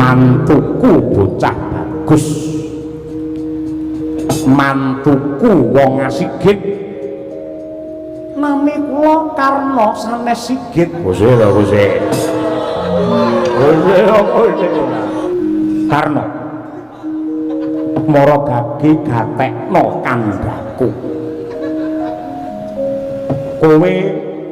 mantuku bocah bagus, mantuku wong Sigit. Nami kula Karna sanes Sigit. Bose lho bose. Bose opo iki? Karna. Mara gage gatekno kandhaku. Kowe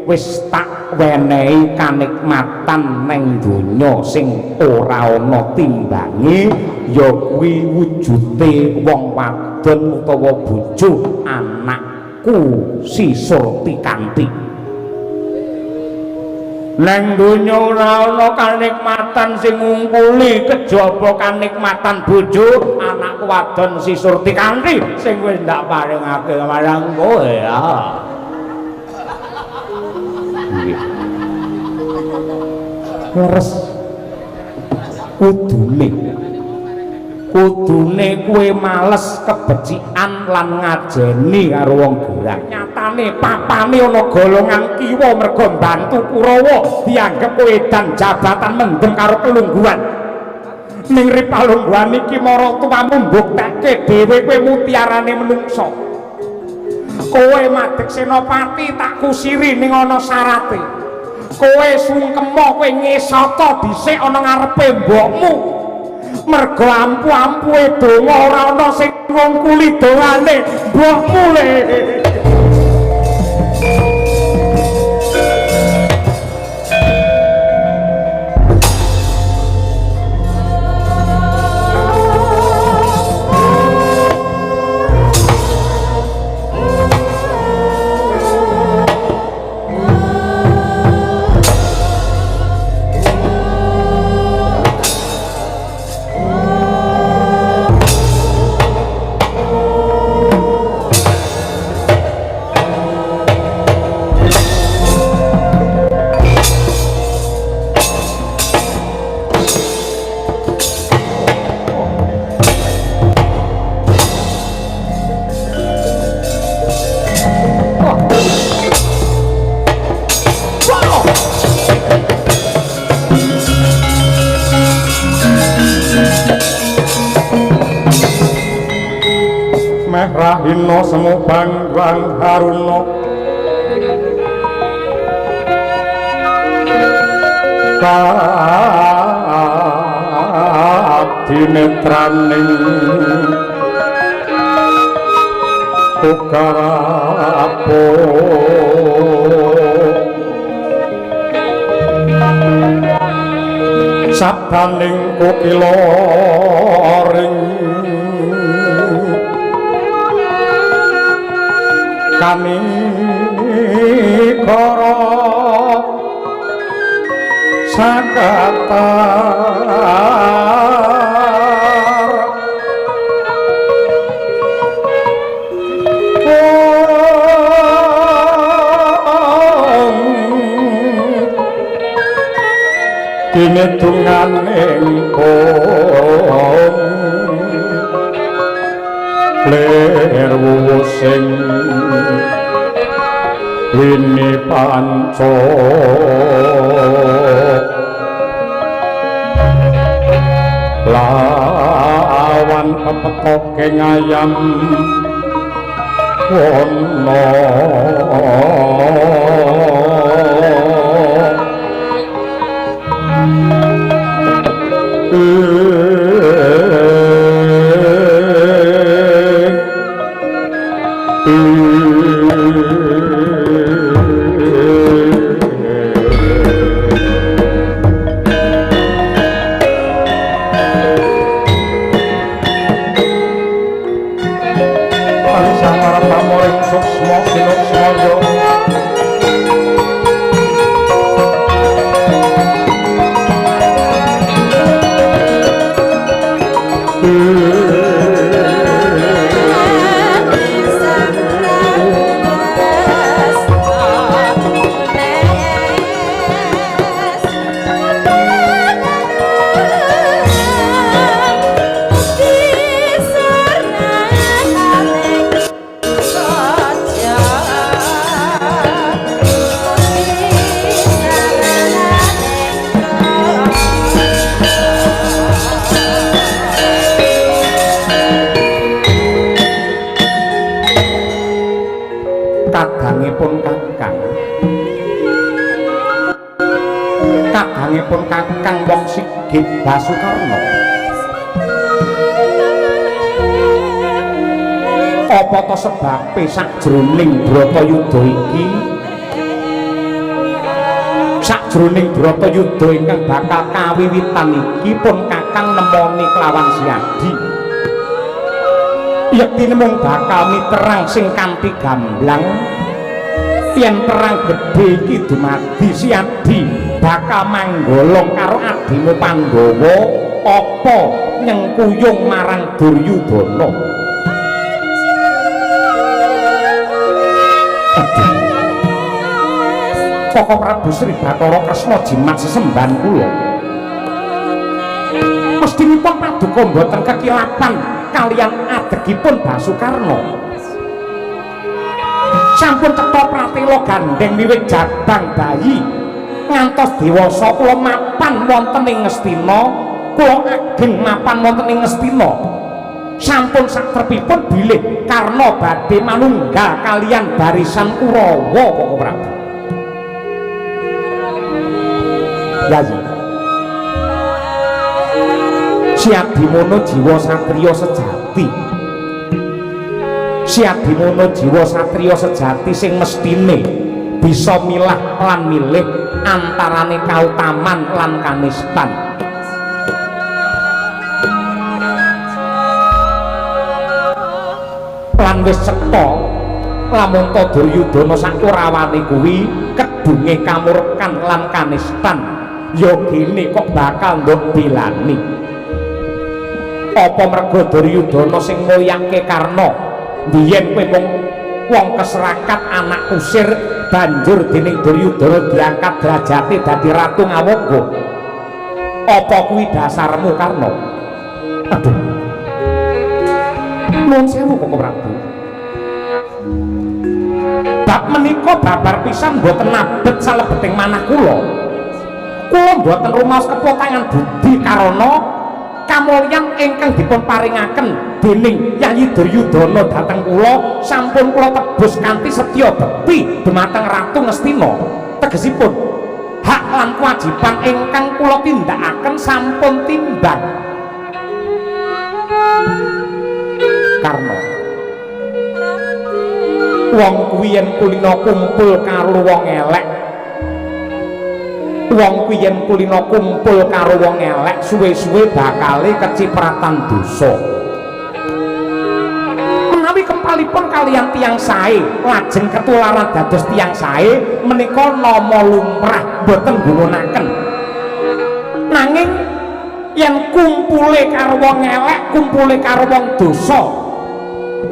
wis tak wenehi kanikmatan ning donya sing ora ana timbange, ya kuwi wujude wong wadon utawa bojo anakku si Surti Kanthi. Neng donya ora ana kanikmatan sing ngungkuli kejaba kanikmatan bojo anakku wadon si Surti Kanthi sing wis ndak paringake marang kowe ya. Leres kudune kowe males kebecikan lan ngajeni karo wong gerang. Nyatane papane ana golongan kiwa mergo mbantu Kurawa dianggep kowe edan jabatan mendem karo kelungguhan. Ning ripalungguhan iki mara tuwamu mbuktekke dhewe kowe mutiarane menungsa. Kowe madhek senopati tak kusiri ning ana syarate. Kowe sungkema kowe ngesata dhisik ana ngarepe mbokmu. Mergo ampu-ampuhe donga ora ana sing ngungkuli dongane mbokmu le. Rahina semu bangwang haruna kadinetraning ukarapo sabdaning kukila ring kanikara sakatar kinedunganing kong ler wusing wini panco lawan pepekoke ngayam wono Sigit Basukarna. Apa to sebabe sakjroning Bratayuda iki? Sakjroning Bratayuda ingkang bakal kawiwitan iki pun Kakang nemoni kelawan Siadi. Yektine mung bakal miterang sing kanthi gamblang. Yen perang gedhe iki dumadi Siadi bakal manggolong karo adimu Pandhawa apa nyengkuyung marang Duryudana. Koko Prabu Sri Bathara Kresna jimat sesembahan kula. Mestinipun paduka mboten kekilapan kaliyan adegipun Basukarna. Sampun cetha pratela gandeng wiwit jabang bayi ngantos dewasa kula mapan wonten ing Ngastina, kula ageng mapan wonten ing Ngastina. Sampun satrepipun bilih Karna badhe manunggal kaliyan barisan Kurawa Koko Prabu. Yayi Siadimono jiwa satriya sejati. Siadimono jiwa satriya sejati sing mestine bisa milah lan milih antarane kautaman lan kanistan. Lan wis cetha lamun ta Duryudana sakurawane kuwi kedunge kamurkan lan kanistan. Ya gene kok bakal nduk dilani. Apa mergo Duryudana sing mulyake Karna biyen kowe mung wong keserakat anak kusir banjur dening Duryudana diangkat derajate dadi ratu Ngawangga. Apa kuwi dasarmu Karna? Aduh. Nuwun sewu Koko Prabu. Bab menika babar pisan mboten abet salebeting manah kula. Kula mboten rumaos kepotangan budi karana kamulyan ingkang dipun paringaken dening Yayi Duryudana dhateng kula sampun kula tebus kanthi setya bekti dumateng Ratu Ngastina. Tegesipun hak lan kewajiban ingkang kula tindakaken sampun timbang. Karna wong kuwi yen kulina kumpul karo wong elek, wong kuwi yen kulina kumpul karo wong elek suwe-suwe bakale kecipratan dosa. Menawi kempalipun kaliyan tiyang sae lajeng ketularan dados tiyang sae menika nama lumrah boten nggunaken. Nanging yen kumpule karo wong elek, kumpule karo wong dosa,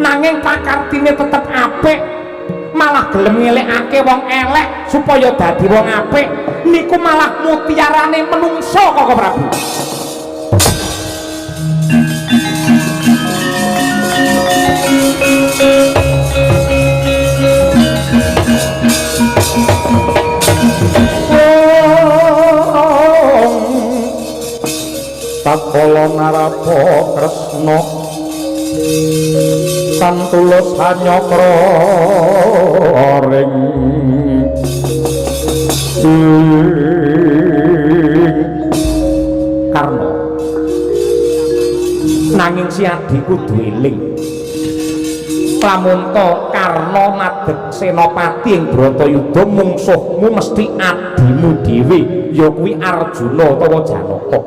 nanging pakartine tetep apik, malah gelem ngelekake wong elek supaya dadi wong apik, niku malah mutiarane menungso Koko Prabu. Takala narapa Kresna santulus hanyakra ring Karna. Nanging Siadi kudu eling lamun ta Karna madhep senopati ing Bratayuda mungsuhmu mesti adimu dhewe ya kuwi Arjuna utawa Janaka.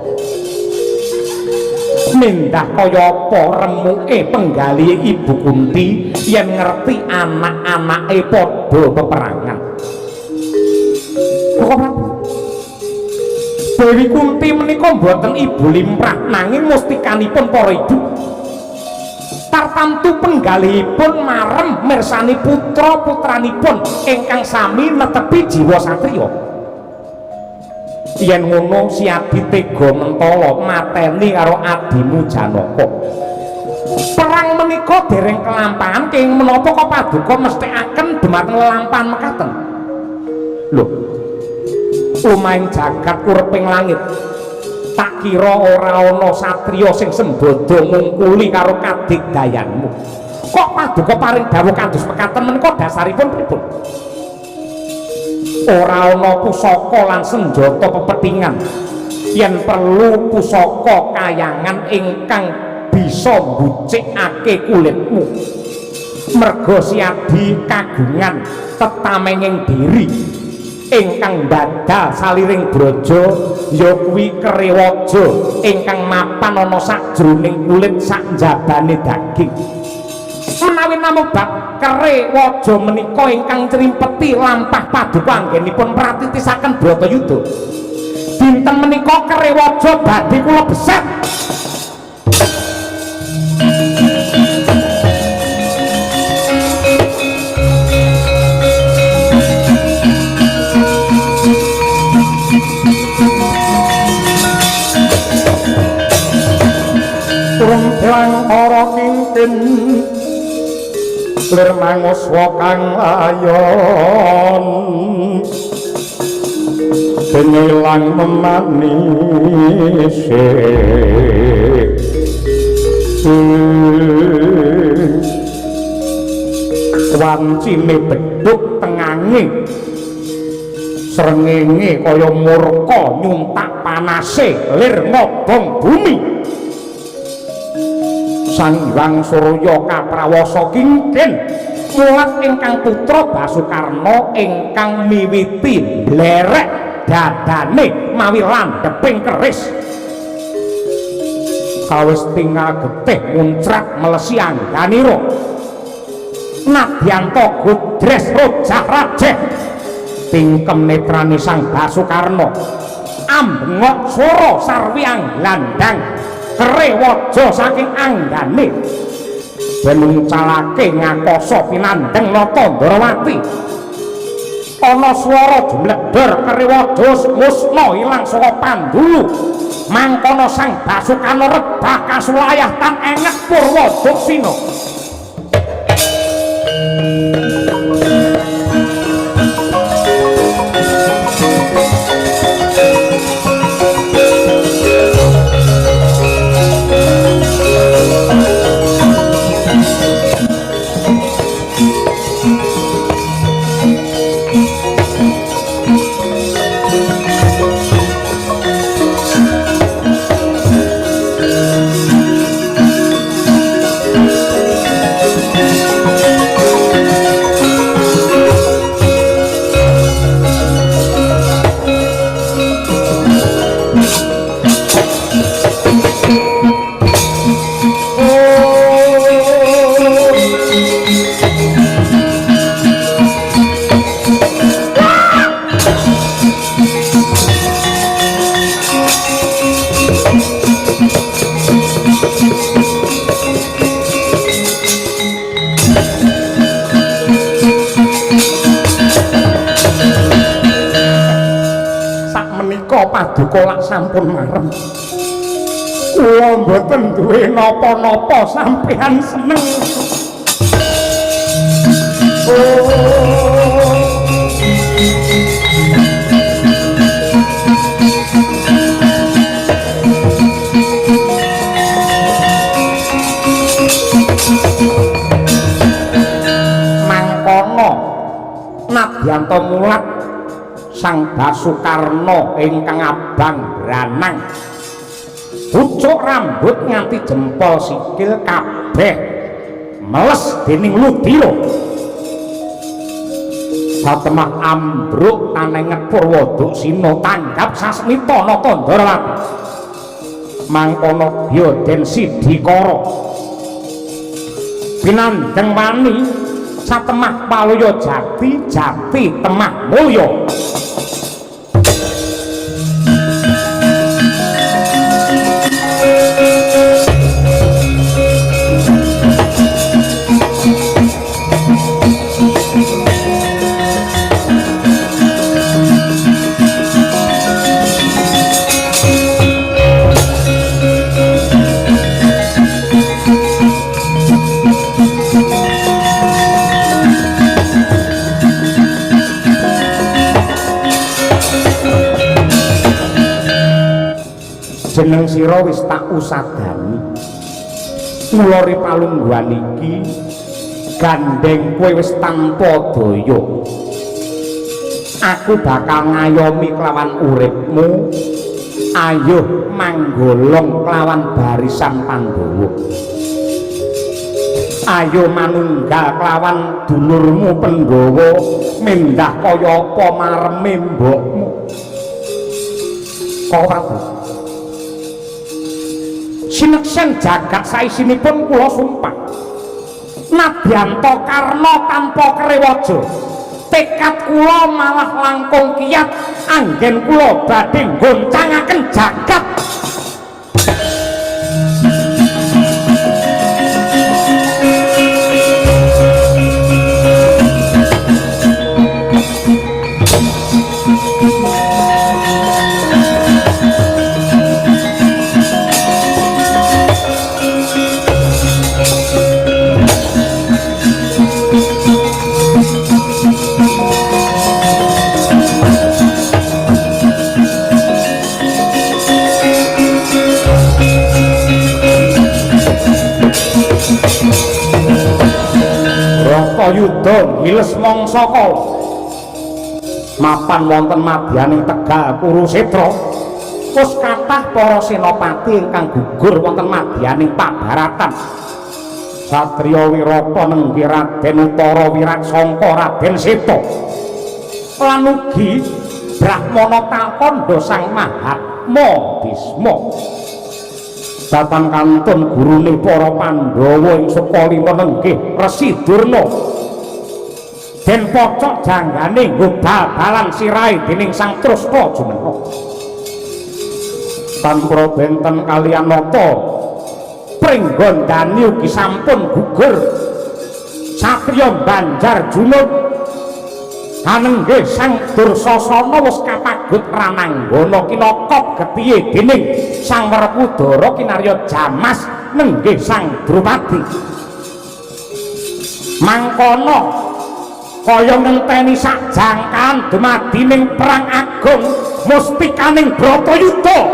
Mendah kaya apa remuke penggalihe Ibu Kunti yen ngerti anak-anake padha peperangan. Koko Prabu, Dewi Kunti menika mboten ibu limrah nanging mustikanipun para ibu. Tartamtu penggalihipun marem mirsani putra-putranipun ingkang sami netepi jiwa satriya. Yen ngono Siadi tega mentala mateni karo adimu Janaka. Perang menika dereng kelampahan kenging menapa kok paduka mestikaken dhumateng lelampahan mekaten. Lho, lumahing jagat uriping langit tak kira ora ana satriya sing sembada ngungkuli karo kadigdayanmu. Kok paduka paring dawuh kados mekaten menika dasaripun pripun? Ora ana pusaka lan senjata pepethingan yen perlu pusaka kayangan ingkang bisa mbucikake kulitmu merga Siadi kagungan tetamenging diri ingkang badal saliring braja ya kuwi Kerewaja ingkang mapan ana sajroning kulit sak njabane daging menawi namung bab Kerewaja menika ingkang crimpeti lampah paduka anggenipun pratitisaken Bratayuda dinten menika Kerewaja badhe kula beset turun telang para kingkin lir manguswa kang layon pengilang memanise wancine beduk tengange srengenge kaya murka nyuntak panase lir ngobong bumi Sang Hyang Surya kaprawasa kingkin mulat ingkang putra Basukarna ingkang miwiti blerek dadane mawi landheping keris kawis tinggal getih muncrat melesi angganira nadyanto gudres rojah rajeh tingkem netrane Sang Basukarna ambengok swara sarwiyang landang Kerewaja saking anggane ben calake ngakoso pinandheng nata Ndrawati ana swara jumledher Kerewaja musna ilang saka Pandulu mangkono Sang Basukarna rebah kasulayah tan enget Purwadaksina paduka lak sampun marem kula mboten duwe napa-napa sampeyan seneng mangkono nadyanto mulat Sang Basukarna ingkang abang branang pucuk rambut nganti jempol sikil kabeh meles dening ludira satemah ambruk tanenget Purwadaksina tanggap sasmita nata Ndrawati mangkono ya den Sidikara pinandheng wani satemah palaya jati jati temah mulya jeneng sira wis tak usadani kula ripalungguhan iki gandeng kowe wis tanpa daya aku bakal ngayomi kelawan uripmu ayo manggolong kelawan barisan Pandhawa. Ayo manunggal kelawan dulurmu Pandhawa, mendah kaya apa mareme mbokmu. Prabu sineksen jagat saisinipun kula sumpah Nadyanta Karna tanpa kerewaja tekad kula malah langkung kiyat anggen kula badhe goncangaken jagat. Yudha hiles mangsa kala mapan wonten madyaning Tegal Kurusetra wis kathah para senopati ingkang gugur wonten madyaning pabaratan. Satriya Wirata nenggih Raden Utara Wiratsangka Raden Seta lan ugi Brahmana Kalpanda Sang Mahatma Bisma datan kantun gurune para Pandhawa ing Sukalima nenggih Resi Durna den pocok janggane nggo bal-balan sirahe dening Sang Trusna Jumena. Tanpa benten kaliyan nata pringgondani ugi sampun gugur. Satriya Banjar Junut anenggih Sang Dursasana wis kapagut rananggana kinakop getihe dening Sang Werkudara kinarya Jamas nenggih Sang Drupadi. Mangkono kaya ngenteni sak jangkaan dumadining perang agung mustikaning Bratayuda.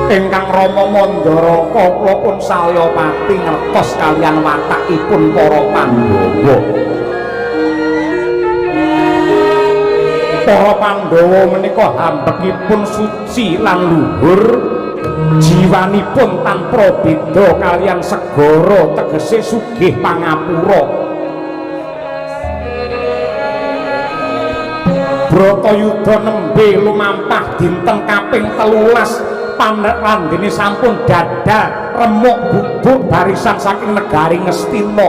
Ingkang Rama Mandaraka kula pun saya pati ngertos kaliyan watakipun para Pandhawa. Para Pandhawa menika hambekipun suci lan luhur, jiwanipun tanpa beda kaliyan segara tegese sugih pangapura. Bratayuda nembe lumampah dinten kaping 13 panrandene sampun dada remuk bubuk barisan saking negari Ngastina.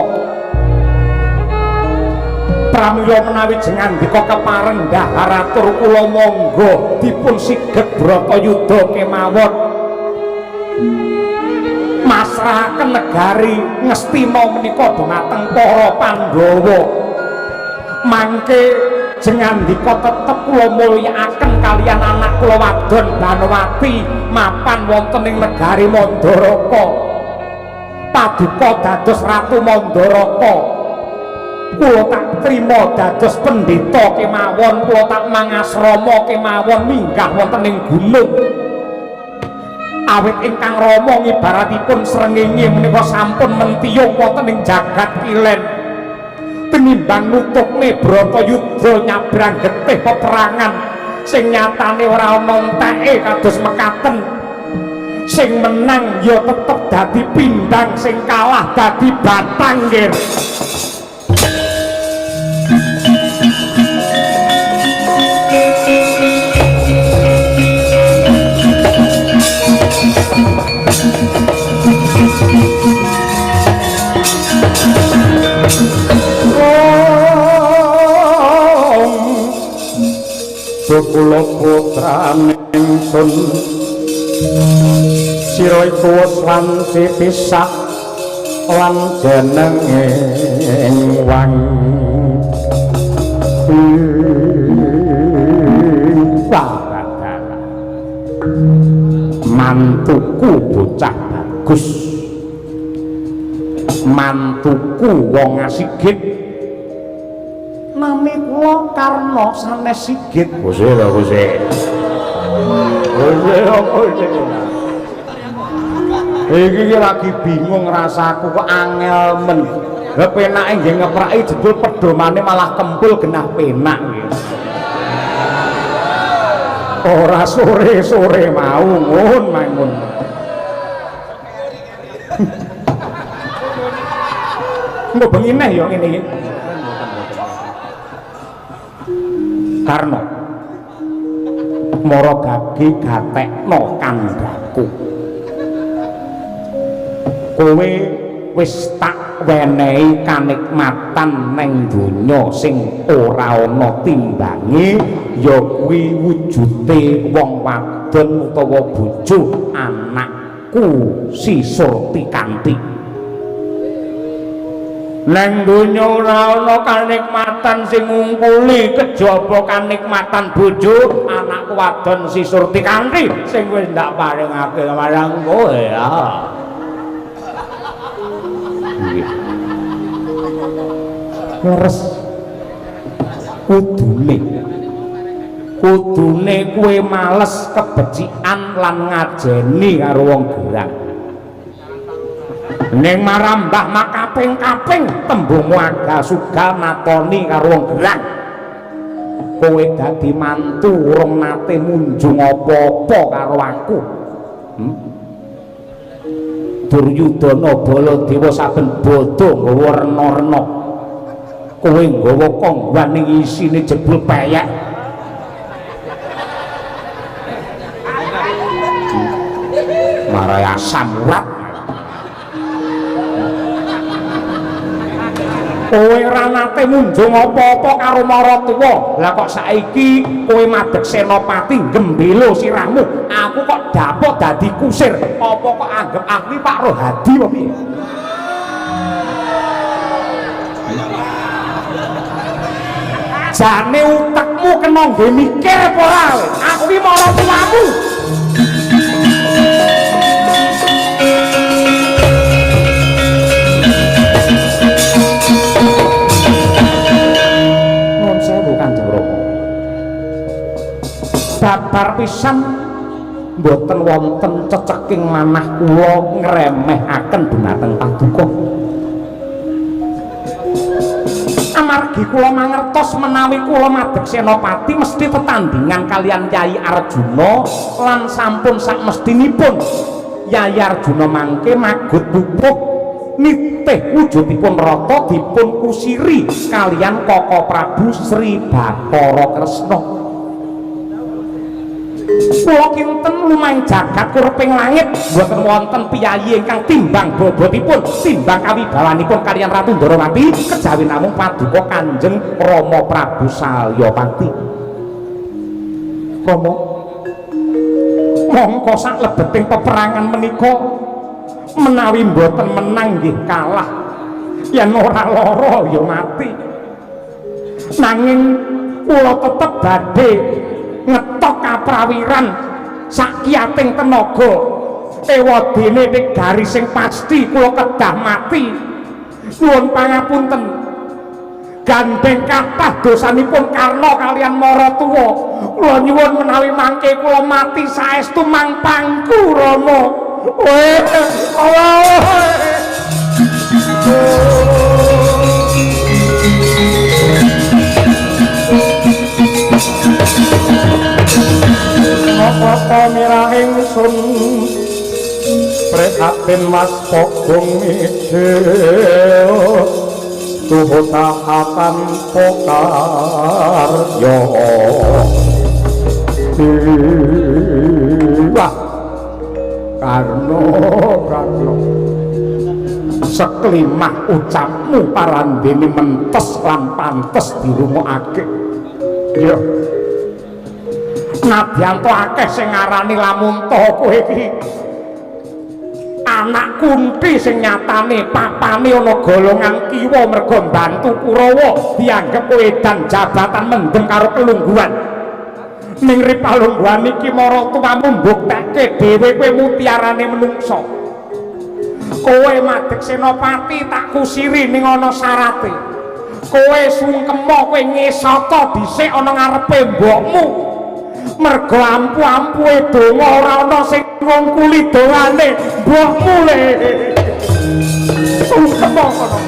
Pramila menawi jengandika kepareng dhaharatur kula monggo dipun siget Bratayuda kemawon masrahaken negari Ngastina menika dhumateng para Pandhawa mangke jengandika tetep kula mulyakaken kaliyan anak kula wadon Banowati mapan wonten ing negari Mandaraka paduka dados Ratu Mandaraka kula tak trima dados pendeta kemawon kula tak mangasrama kemawon minggah wonten ing gunung awit ingkang Rama ngibaratipun srengenge menika sampun mentiyung wonten ing jagat kilen tinimbang nutukne Bratayuda nyabrang getih peperangan sing nyatane ora ana enteke kados mekaten sing menang ya tetep dadi pindhang sing kalah dadi batang nggih kula putrane ingsun sira iku lan pisak lan jenenge wang mantuku bocah bagus mantuku wong asigit nami kula Karna sanes sigit Gusti lho Gusti iki lagi bingung rasaku kok angel men lha penake nggih ngepraki jebul pedomane malah kempul genah penak nggih ora sore-sore mau ngun mangun mbok bengi neh ya ngene iki Karna mara gage gatekno kandhaku kowe wis tak wenehi kanikmatan ning donya sing ora ana timbange ya kuwi wujude wong wadon utawa bojo anakku si Surti Kanthi nang donya ora ana kanikmatan sing ngungkuli kejaba kanikmatan bojo anakku wadon si Surti Kanthi sing wis ndak paringake marang kowe ya. Leres kudune kowe males kebecikan lan ngajeni karo wong gerang ning marambah makaping-kaping tembungmu aga sugal matoni karo wong gerang kowe dadi mantu urung nate munjung apa-apa karo aku Duryudana Baladewa saben bodho nggawa rena-rena kowe nggawa kongwan ning isine jebul peyek marai asam urat kowe ora nate munjung apa-apa karo Maratuwa lah kok saiki kowe madheg senopati gembelo sirahmu aku kok dapuk dadi kusir apa kok anggap ahli Pak Rohadi apa piye jane utekmu kena nggo mikir apa ora aku iki Maratuwamu babar pisan mboten wonten ceceking manah kula ngremehaken dumateng paduka amargi kula mangertos menawi kula madheg senopati mesti tetandingan kalian Yai Arjuna lan sampun sak mestinipun Yai Arjuna mangke magut pupuh nitih wujudipun rata dipun kusiri kalian Koko Prabu Sri Bathara Kresna kula kinten lumaing jagat kurping langit mboten wonten piyayi ingkang timbang bobotipun timbang kawibawanipun kaliyan Ratu Ndarawati kejawi namung paduka Kanjeng Rama Prabu Salyapati Rama mongko sak lebeting peperangan menika menawi mboten menang nggih kalah yen ora lara ya mati nanging kula tetep badhe ngetok kaprawiran sakiyating tenaga ewadene ning garis sing pasti kula kedah mati nuwun pangapunten gandeng kathah dosanipun karna kalian Maratuwa kula nyuwun menawi mangke kula mati saestu mang pangku Rama apa mirahing sun prihatin mas pogong mijil tuhu tahatan pokaryo wah karno seklimah ucapmu parandene mentes lan pantes dirumokake iya nadyan to akeh sing ngarani lamun to kowe iki anak Kunti sing nyatane papane ana golongan kiwa mergo mbantu Kurawa dianggep edan jabatan mendem karo kelungguhan ning ripalungguhan iki maratuwamu mbuktekke dhewe kowe mutiarane menungso kowe madhek senopati tak kusiri ning ana syarate kowe sungkema kowe ngesata dhisik ana ngarepe mbokmu mergo ampu-ampuhe donga ora ana sing ngungkuli dongane mbokmu le sungkema kono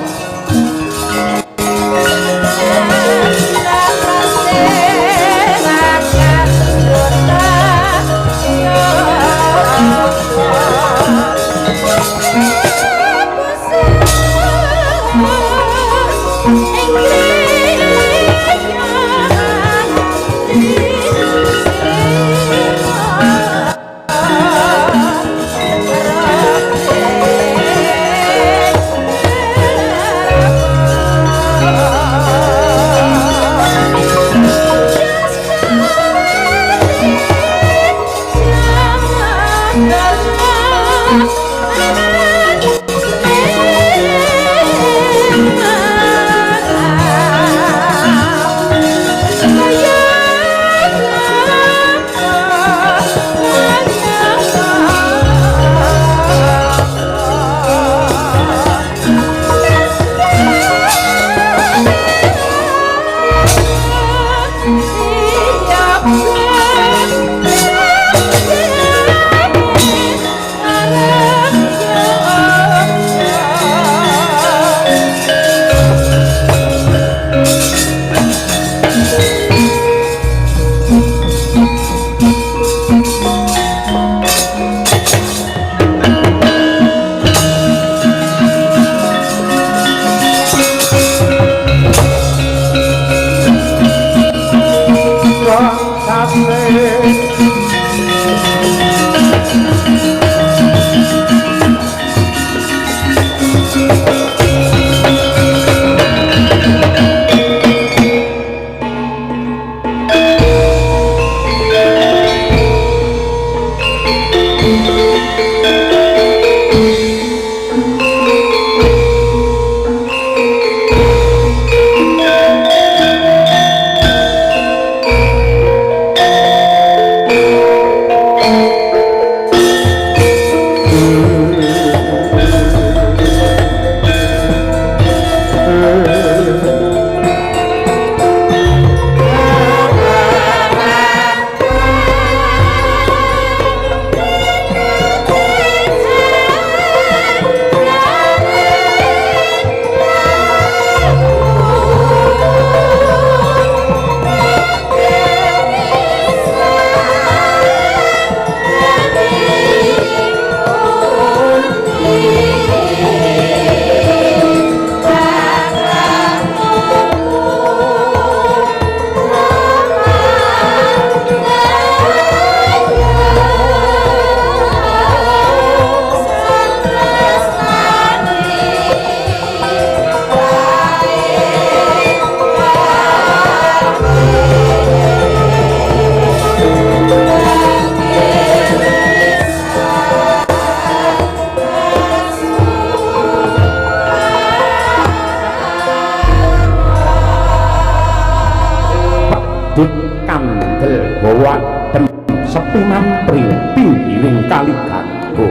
medhut kandel bawa den sepi mampri pinggiring kali ganggo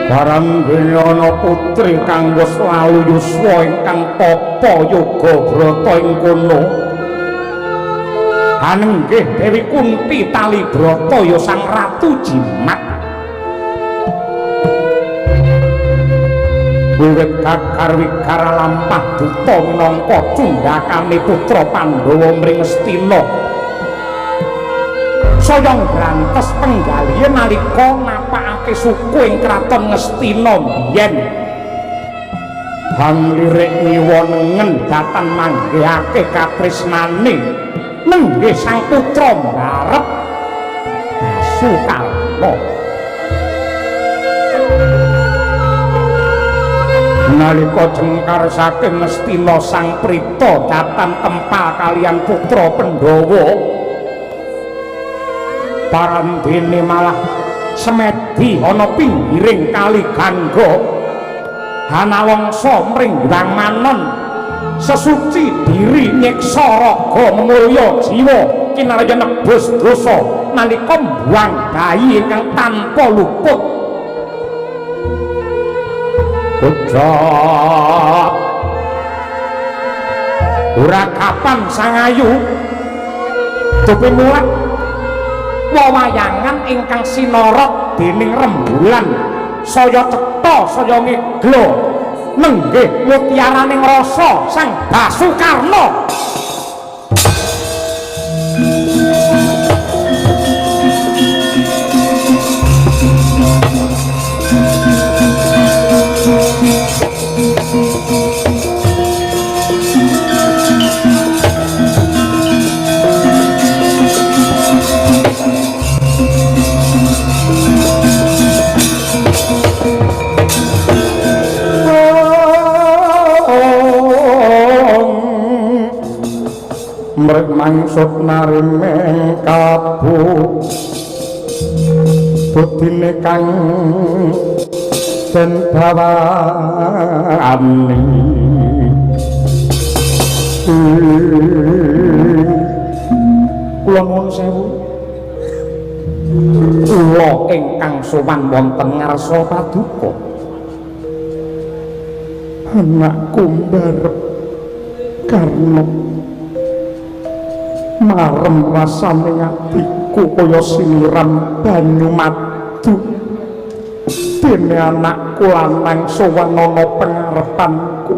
barang dene ana putri kang wis lalu yuswa ingkang tapa yoga brata ing kono hanenggih Dewi Kunti Talibrata ya sang ratu jimat wiwit gagar wigara lampah duta minangka cundhakane putra Pandhawa mring Astina saya ngrantes penggalian nalika napakake suku ing kraton Ngastina biyen hang lirik ngiwonengen datan manggihake katresnane nenggih sang putra ngarep Basukarna nalika jengkar saking Ngastina sang prita datan tempal kalian putra Pandhawa parandene malah semedi ana pinggiring kali Gangga hanawangsa mringrang manon sesuci diri nyiksa raga mulya jiwa kinarya nebus dosa nalika mbuang bayi ingkang tanpa luput Putra ora kapan sang ayu tupi mulat wawayangan ingkang sinorot dening rembulan saya cetha saya ngeglo nenggih mutiaraning rasa sang Basukarna mrek mangsut narimeng kabu budine kang den bawani kula nuwun sewu kula ingkang sowan wonten ngarsa paduka anakku mbarep karna marem rasane atiku kaya siniram banyu madu dene anakku lanang sowan ana pengarepanku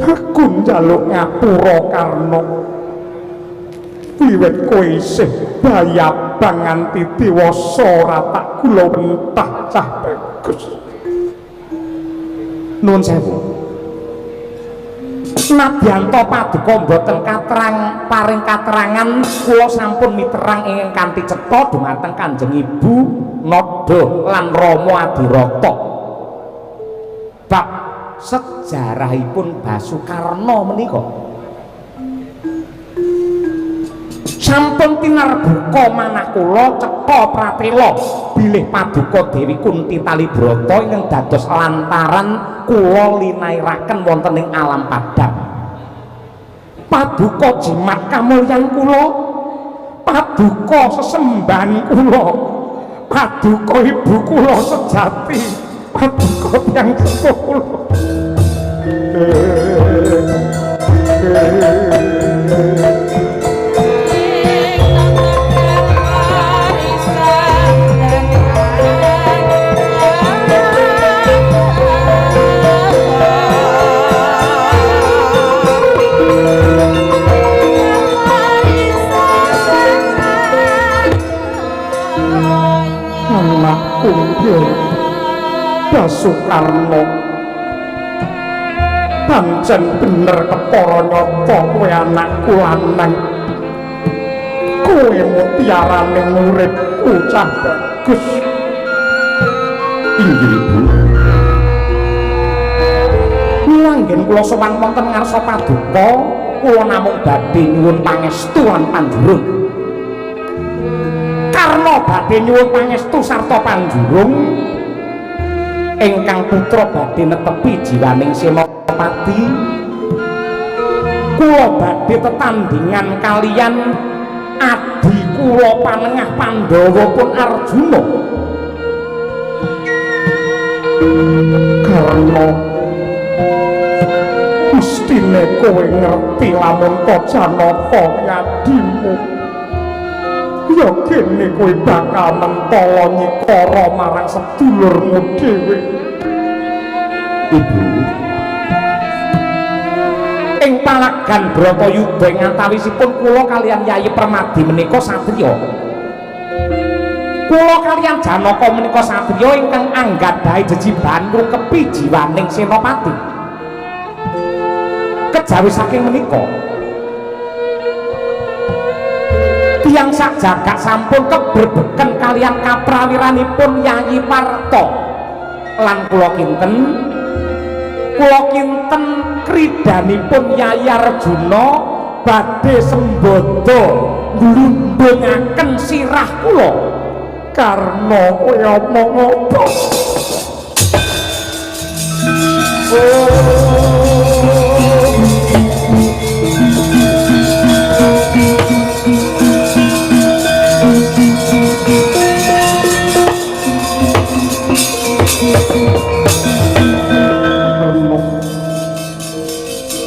aku njaluk ngapura karna wiwit kowe isih bayabang nganti dewasa ora tak kula wentah cah bagus nuwun sewu Nadyanto paduka mboten katerang paring katerangan kula sampun miterang ingkang kanthi cetha dhumateng Kanjeng Ibu Nada lan Rama Adirata bab sejarahipun Basukarna menika sampun tinarbuka manah kula cetha pratela bilih paduka Dewi Kunti Talibrata ingkang dados lantaran kula linairaken wonten ing alam padang paduka jimat kamulyan kula paduka sesembahan kula paduka ibu kula sejati paduka tiyang sepuh kula Basukarna pancen bener kepara nyata kowe anakku lanang kowe mutiarane muridku cah bagus inggih Ibu Anggen kula sowan wonten ngarsa paduka kula namung badhe nyuwun pangestu lan panjurung karena badhe nyuwun pangestu sarta panjurung ingkang putra badhe netepi jiwaning Senopati kula badhe tetandingan kalian adi kula panengah Pandhawa pun Arjuna karena mestine kowe ngerti lamun Kacanaka ngadimu ya kene kowe bakal mentala nyikara marang sedulurmu dhewe. Ibu ing palagan Bratayuda ngantawisipun kula kalian Yayi Permadi menika satriya. Kula kalian Janaka menika satriya ingkang anggadhahi jejibahan ngrukepi jiwaning senopati. Kejawi saking menika tiyang sak jagad sampun keberbeken kalian kaprawiranipun Yayi Parto lan kula kinten kridanipun Yayi Arjuna badhe sembada nglumbungaken sirah kula karna kowe omong apa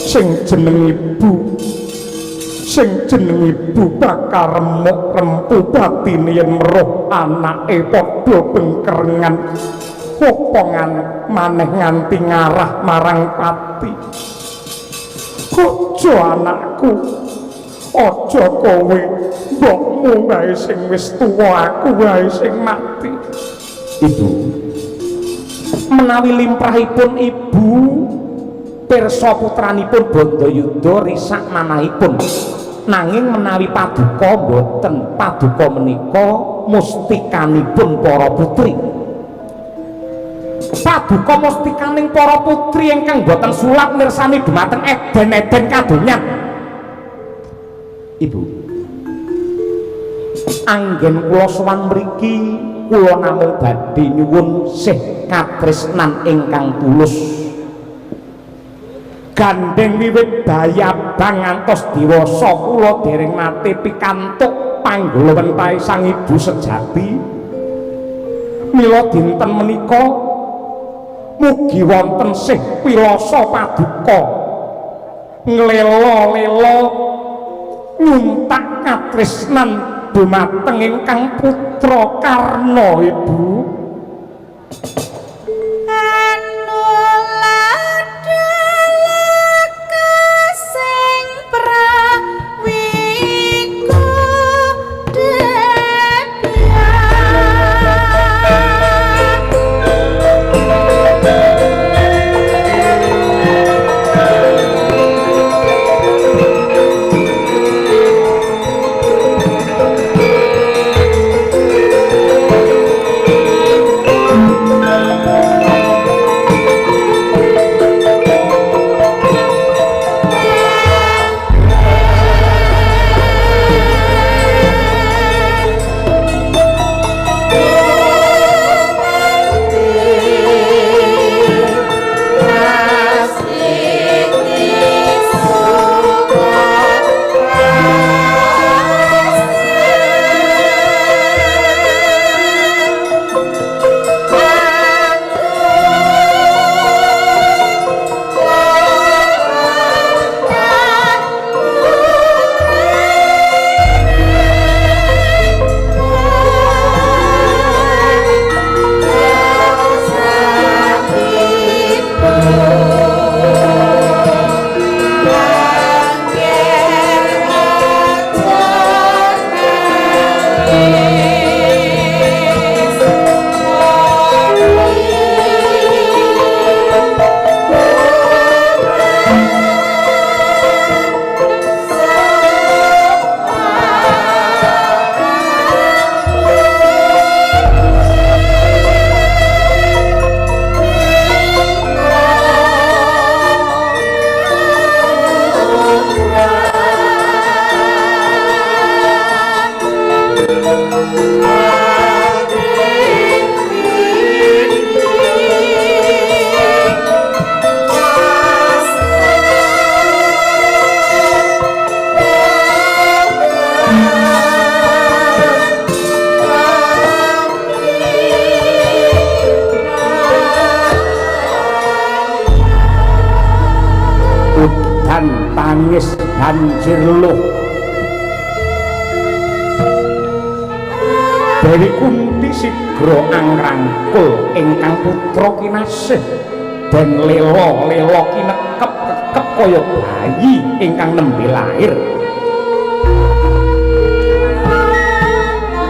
sing jeneng ibu bakal remuk-rempu batine yen meruh anake padha bengkerengan popongan maneh nganti ngarah marang pati. Aja anakku, aja kowe, mbokmu wae sing wis tuwa, aku wae sing mati. Ibu, menawi limrahipun ibu pirsa putranipun Bandayuda risak manahipun, nanging menawi paduka boten, paduka menika mustikanipun para putri. Paduka mustikaning para putri ingkang boten sulap mirsani dumateng eden-eden kadonyan. Ibu, anggen kula sowan mriki kula namung badhe nyuwun sih katresnan ingkang tulus. Gandeng wiwit bayabang ngantos diwasa kula dereng nate pikantuk panggulawentai sang ibu sejati. Mila dinten menika mugi wonten sih pilasa paduka nglelo-lelo nyuntak katresnan dumateng ingkang putra Karna, Ibu. edan tangis banjir luh Dewi Kunti sigra angrangkul ingkang putra kinasih dan lelo kinekep-kekep kaya bayi ingkang nembe lahir.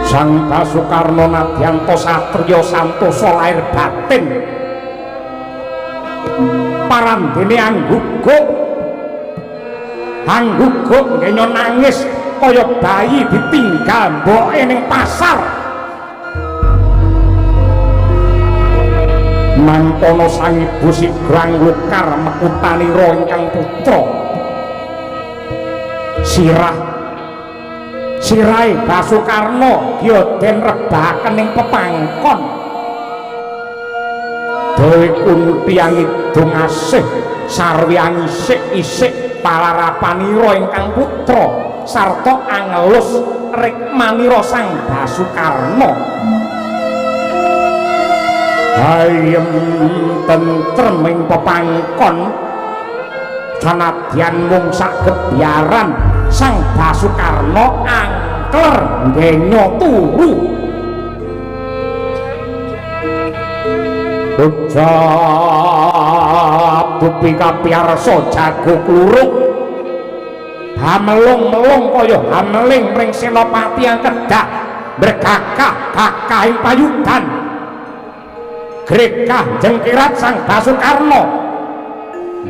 Sang Basukarna nadyanto satriya santosa lair batin parandene angguguk ngenyo nangis kaya bayi ditinggal mboke ning pasar. Mangkono sang ibu sigrang lukar mekutanira ingkang putra sirahe Basukarna den rebahaken ing pepangkon Dewi Kunti angidung asih sarwi angisik-isik palarapanira ingkang putra sarta angelus rikmanira sang Basukarna ayem tentrem ing pepangkon sanadyan mung sagebyaran sang Basukarna angker ngenyo turu ucap dupi kapiyarsa jago kluruk hamelung-melung kaya hameling ring senopati yang kedah bergagah ing payudan grekah jengkirat sang Basukarna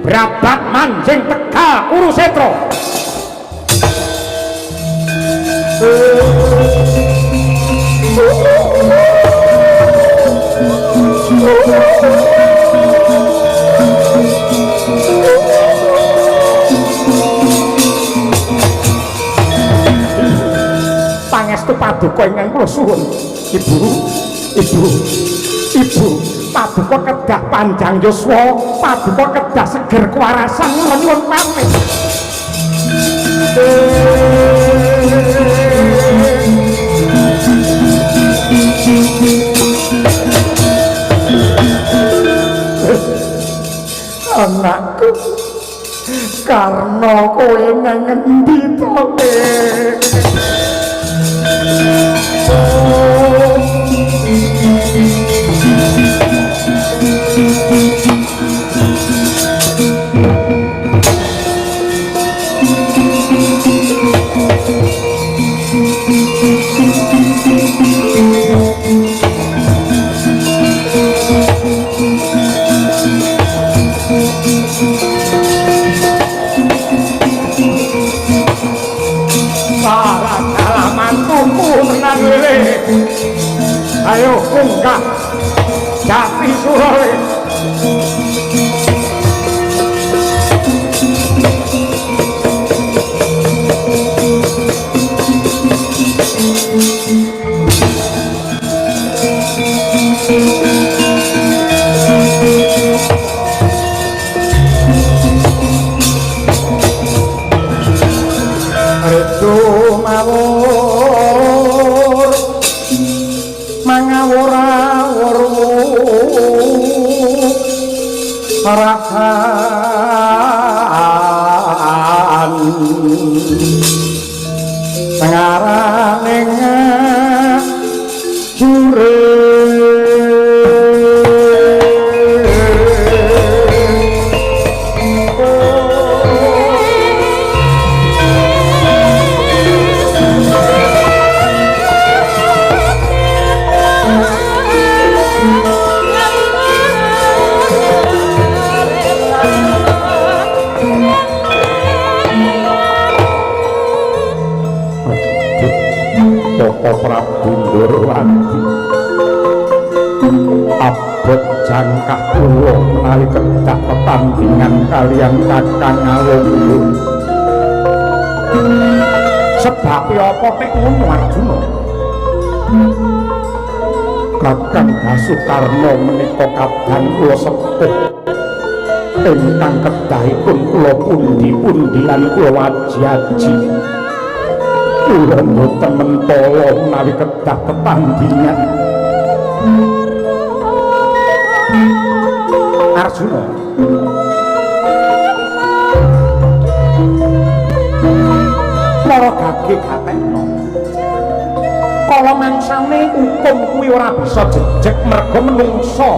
brabat manjing Tegal Kurusetra pangestu paduka ingkang kula suwun Ibu paduka kedah panjang yuswa paduka kedah seger kewarasan nyuwun pamit anakku karena kowe nang ngendi to ayo kunggah jati surole redo mawur mangawur-awur parahan pengaraning jure Prabu Ndorowati abot jangkah kula menawi kedah tetandingan kaliyan Kakang Awunggung sebab apa tek ngono Arjuna Kakang Basukarna menika kadang kula sepuh ingkang kedahipun kula pundi-pundi lan kula waji-aji kula mboten mentala menawi kedah tetandingan Arjuna Para gage gatekno. Kala mangsane hukum kuwi ora bisa jejeg merga menungsa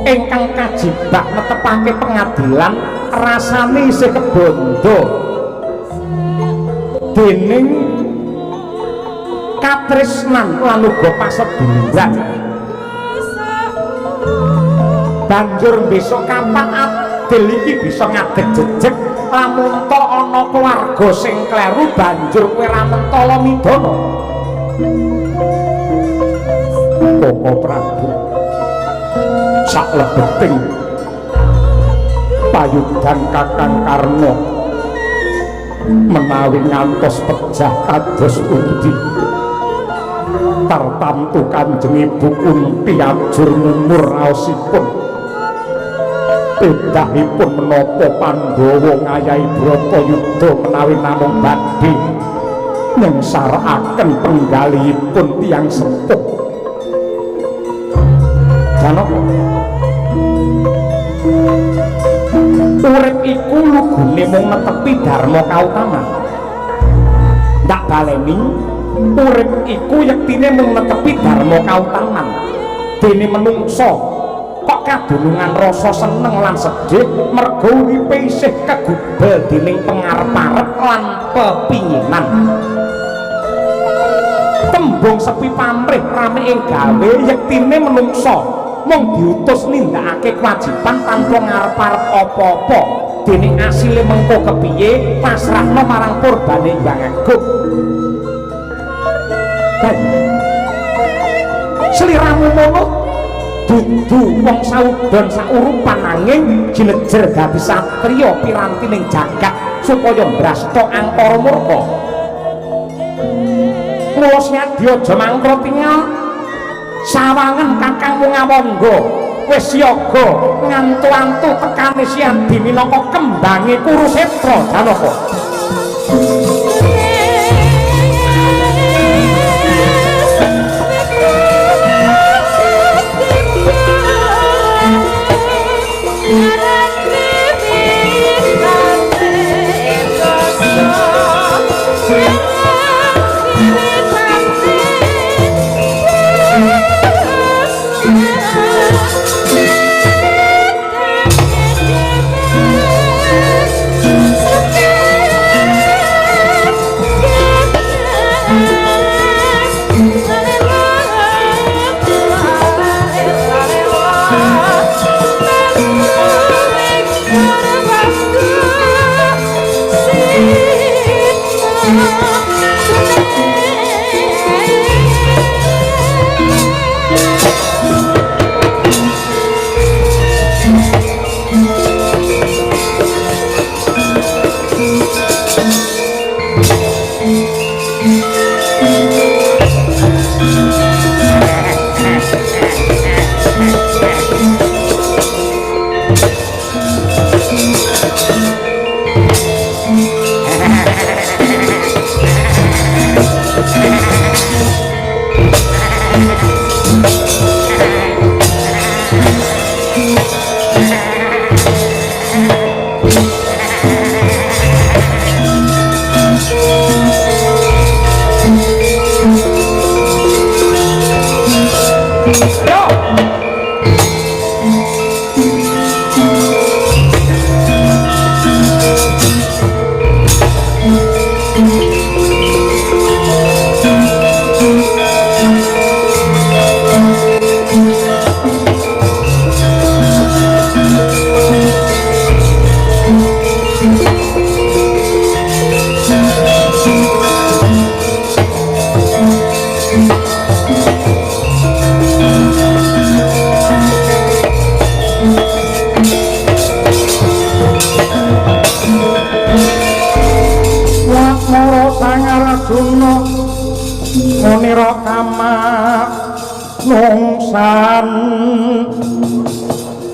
ingkang kajibak netepake pengadilan rasane isih kebondo dening katresnan lan uga paseduluran. Banjur besok kapan adil iki bisa ngadeg jejeg lamun to ana keluarga sing kleru banjur kowe ra mentala midana. Koko Prabu sak lebeting payudan Kakang Karna menawi ngantos pejah kados pundi tartamtu Kanjeng Ibu Kunti ajur mumur raosipun bedahipun menapa Pandhawa ngayahi Bratayuda menawi namung badhe nyengsarakaken penggalihipun tiyang sepuh. Janaka urip iku lugune mung netepi dharma kautaman. Ndak baleni urip iku yektine mung netepi dharma kautaman. Dene menungsa kok kadunungan rasa seneng lan sedih merga uripe isih kegubel dening pangarep-arep lan pepinginan. Tembung sepi pamrih rame ing gawe yektine menungsa mung diutus nindakake kewajiban tanpa ngarep-arep apa-apa. Dene asile mengko kepiye pasrahno marang purbane Hyang Agung. Sliramu mono dudu wong saudon saurupan nanging jinejer dadi satriya piranti ning jagat supaya brasta angkara murka. Mula Senyadya aja mangkra tinggal sawangen kakangmu ngawangga wis siaga ngantu-antu tekane Siadi minangka kembange Kurusetra. Janaka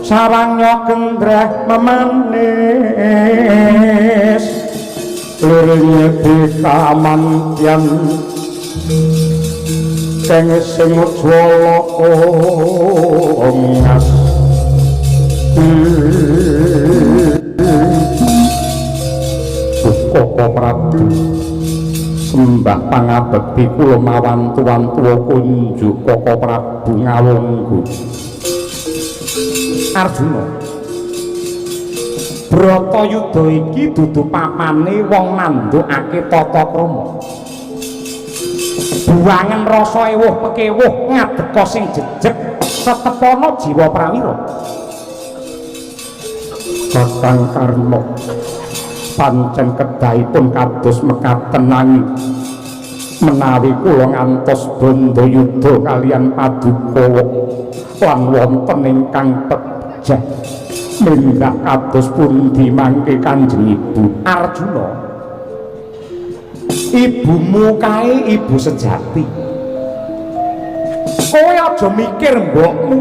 sarangnya gendreh memanis liringnya di kamantyan keng semut swala ongas Koko Prabu sembah pangabekti kula mawan tuwa kunjuk Koko Prabu ngawunggu. Arjuna, Bratayuda iki dudu papane wong nandukake tata krama. Buangen rasa ewuh pekewuh ngadeka sing jejeg setepana jiwa prawira. Kakang Karna pancen kedahipun kados mekaten nanging menawi kula ngantos Bandayuda kaliyan Padukawa lan wonten ingkang pejah mindak kados pundi mangke Kanjeng Ibu? Arjuna, ibumu kae ibu sejati. Kowe aja mikir mbokmu.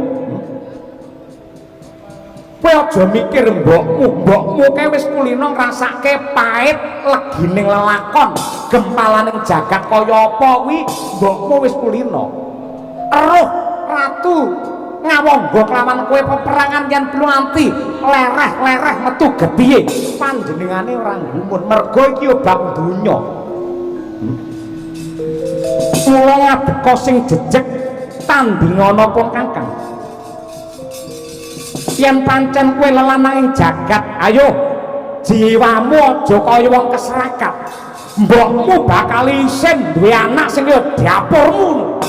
Kowe aja mikir mbokmu kae wis kulino ngrasake pait legining lelakon, gempalaning jagat kaya apa kuwi mbokmu wis kulino. Eruh ratu ngawangga kelawan kowe peperangan yen belum anti lereh-lereh metu gedhiye panjenengane ora gumun mergo iki obat donya. Mula ngadeka sing jejeg tandingana pun Kakang. Yen pancen kowe lelanang jagat, ayo jiwamu aja kaya wong keserakat. Mbokmu bakal isin duwe anak sing kaya dapurmu.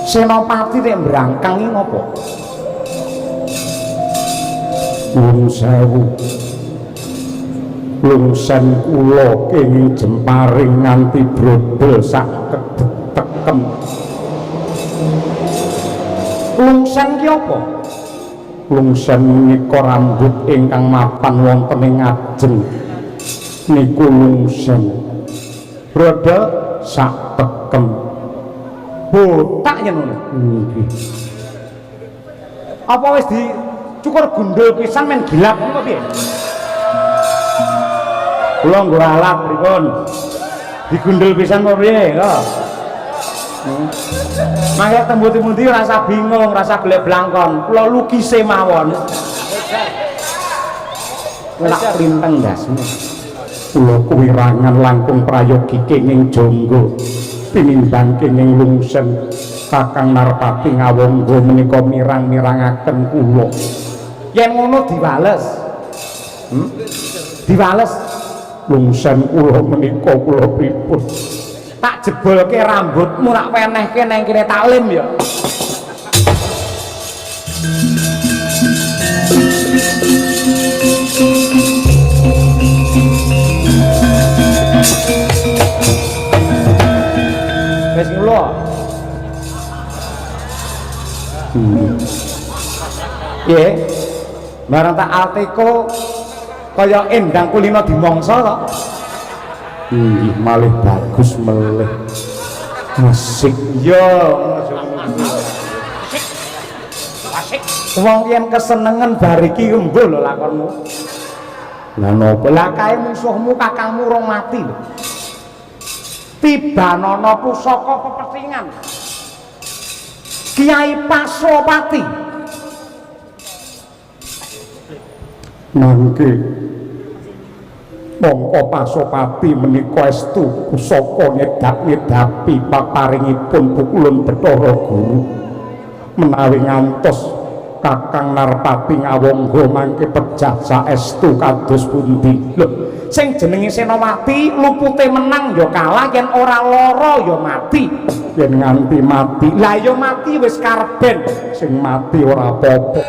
Senopati nek mbrangkang iki ngopo? Nuwun sewu. Lungsen kula kenging jemparing nganti brodol sak tekem. Lungsen ki apa? Lungsen menika rambut ingkang mapan wonten ing ngajeng. Niku lungsen. Brodol sak tekem. Botak yen ngono. Nggih. Apa wis dicukur gundul pisan men gilap niku piye? Kula nggo alat pripun? Digundul pisan apa piye, kok? Mangke tembu-tembundi rasa bingung, rasa golek blangkon. Kula lukise mawon. Tak linteng dasmu. Kula kuwirangan langkung prayogi kenging jangga. Tinimbang kenging lungsen Kakang Narpati ngawongga menika mirang-mirangaken kula. Yen ngono diwales. Diwales lungsen kula menika kula pripun? Tak jebolke rambutmu nak wenehke nang kene taklim ya. Wis kula. Nggih. Bareng tak alteko kaya endang kulino dimongso kok. Nggih, malih bagus melih. Asik yo. Asik. Wong yen kesenengan bar iki embuh lho lakonmu. Lah napa? Lah kae musuhmu kakangmu rong mati lho. Tibanana pusaka pepethingan Kiai Pasopati mangke mongko Pasopati menika estu pusaka nyedak-nyedapi paparingipun pukulun Bathara Guru menawi ngantos Kakang Narpati ngawongga mangke pejah saestu kados pundi lho. Sing jenenge Senopati lupute menang ya kalah, yen ora lara ya mati. Yen nganti mati lah ya mati wis karben, sing mati ora apa-apa.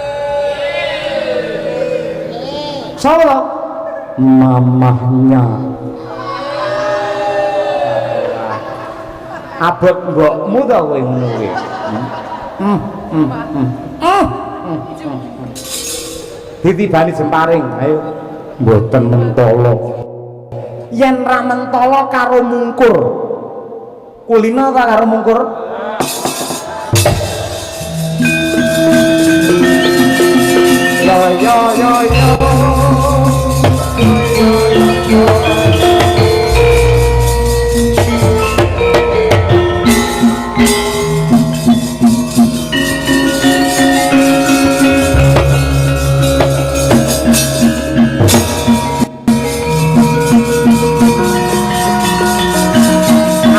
Solo mamahnya abot mbokmu ta kowe ngono kuwi. Ditibani jemparing, ayo. Mboten mentala. Yen ra mentala karo mungkur. Kulina ta karo mungkur? Yo.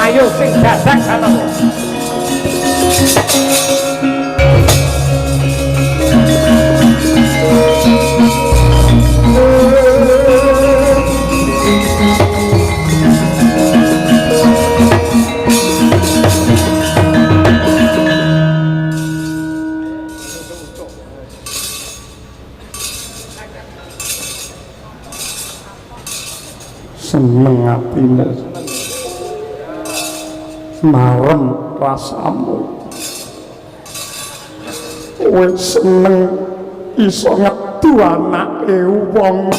Ayo sing dadak ana. seneng atimu marem rasamu kowe seneng iso ngedu anake wong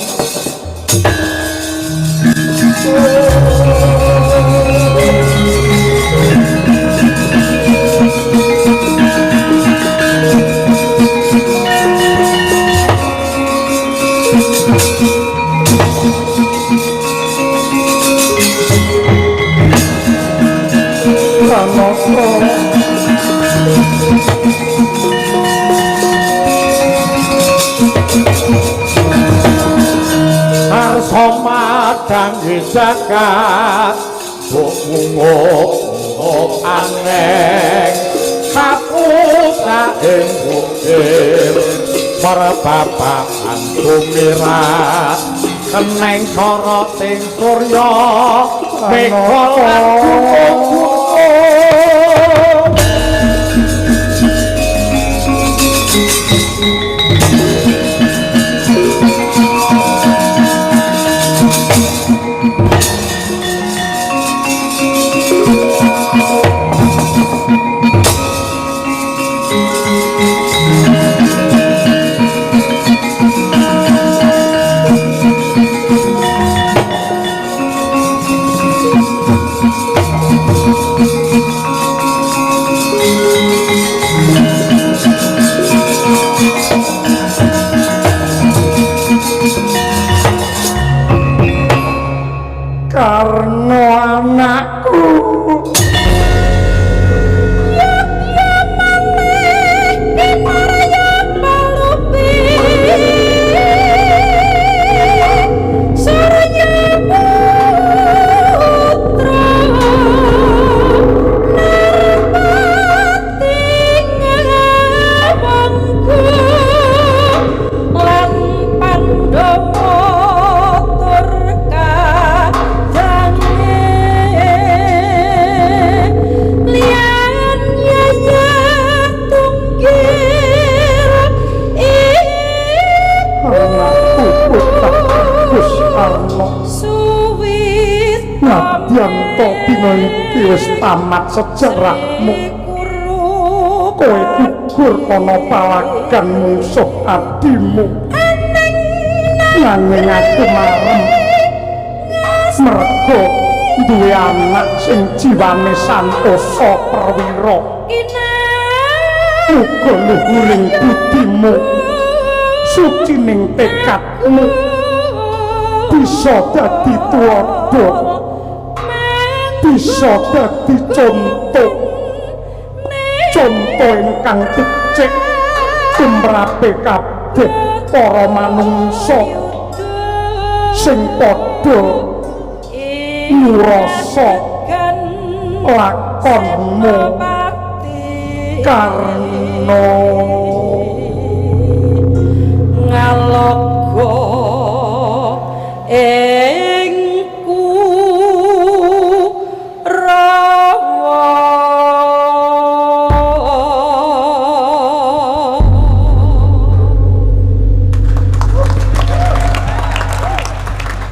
Somadang jagat buk aneh kaputra ing bukir perbapakan tumirat keneng soroting surya bekolan karena anakku Yanto dina iki wis tamat sejarahmu kowe gugur ana palagan musuh adimu nanging aku marem mergo duwe anak sing jiwane santosa perwira muga luhuring budimu sucining tekadmu bisa dadi tuwa bisa dadi contoh ingkang becik tumrape kabeh para manungsa sing padha ngrasa lakonmu karna ngalok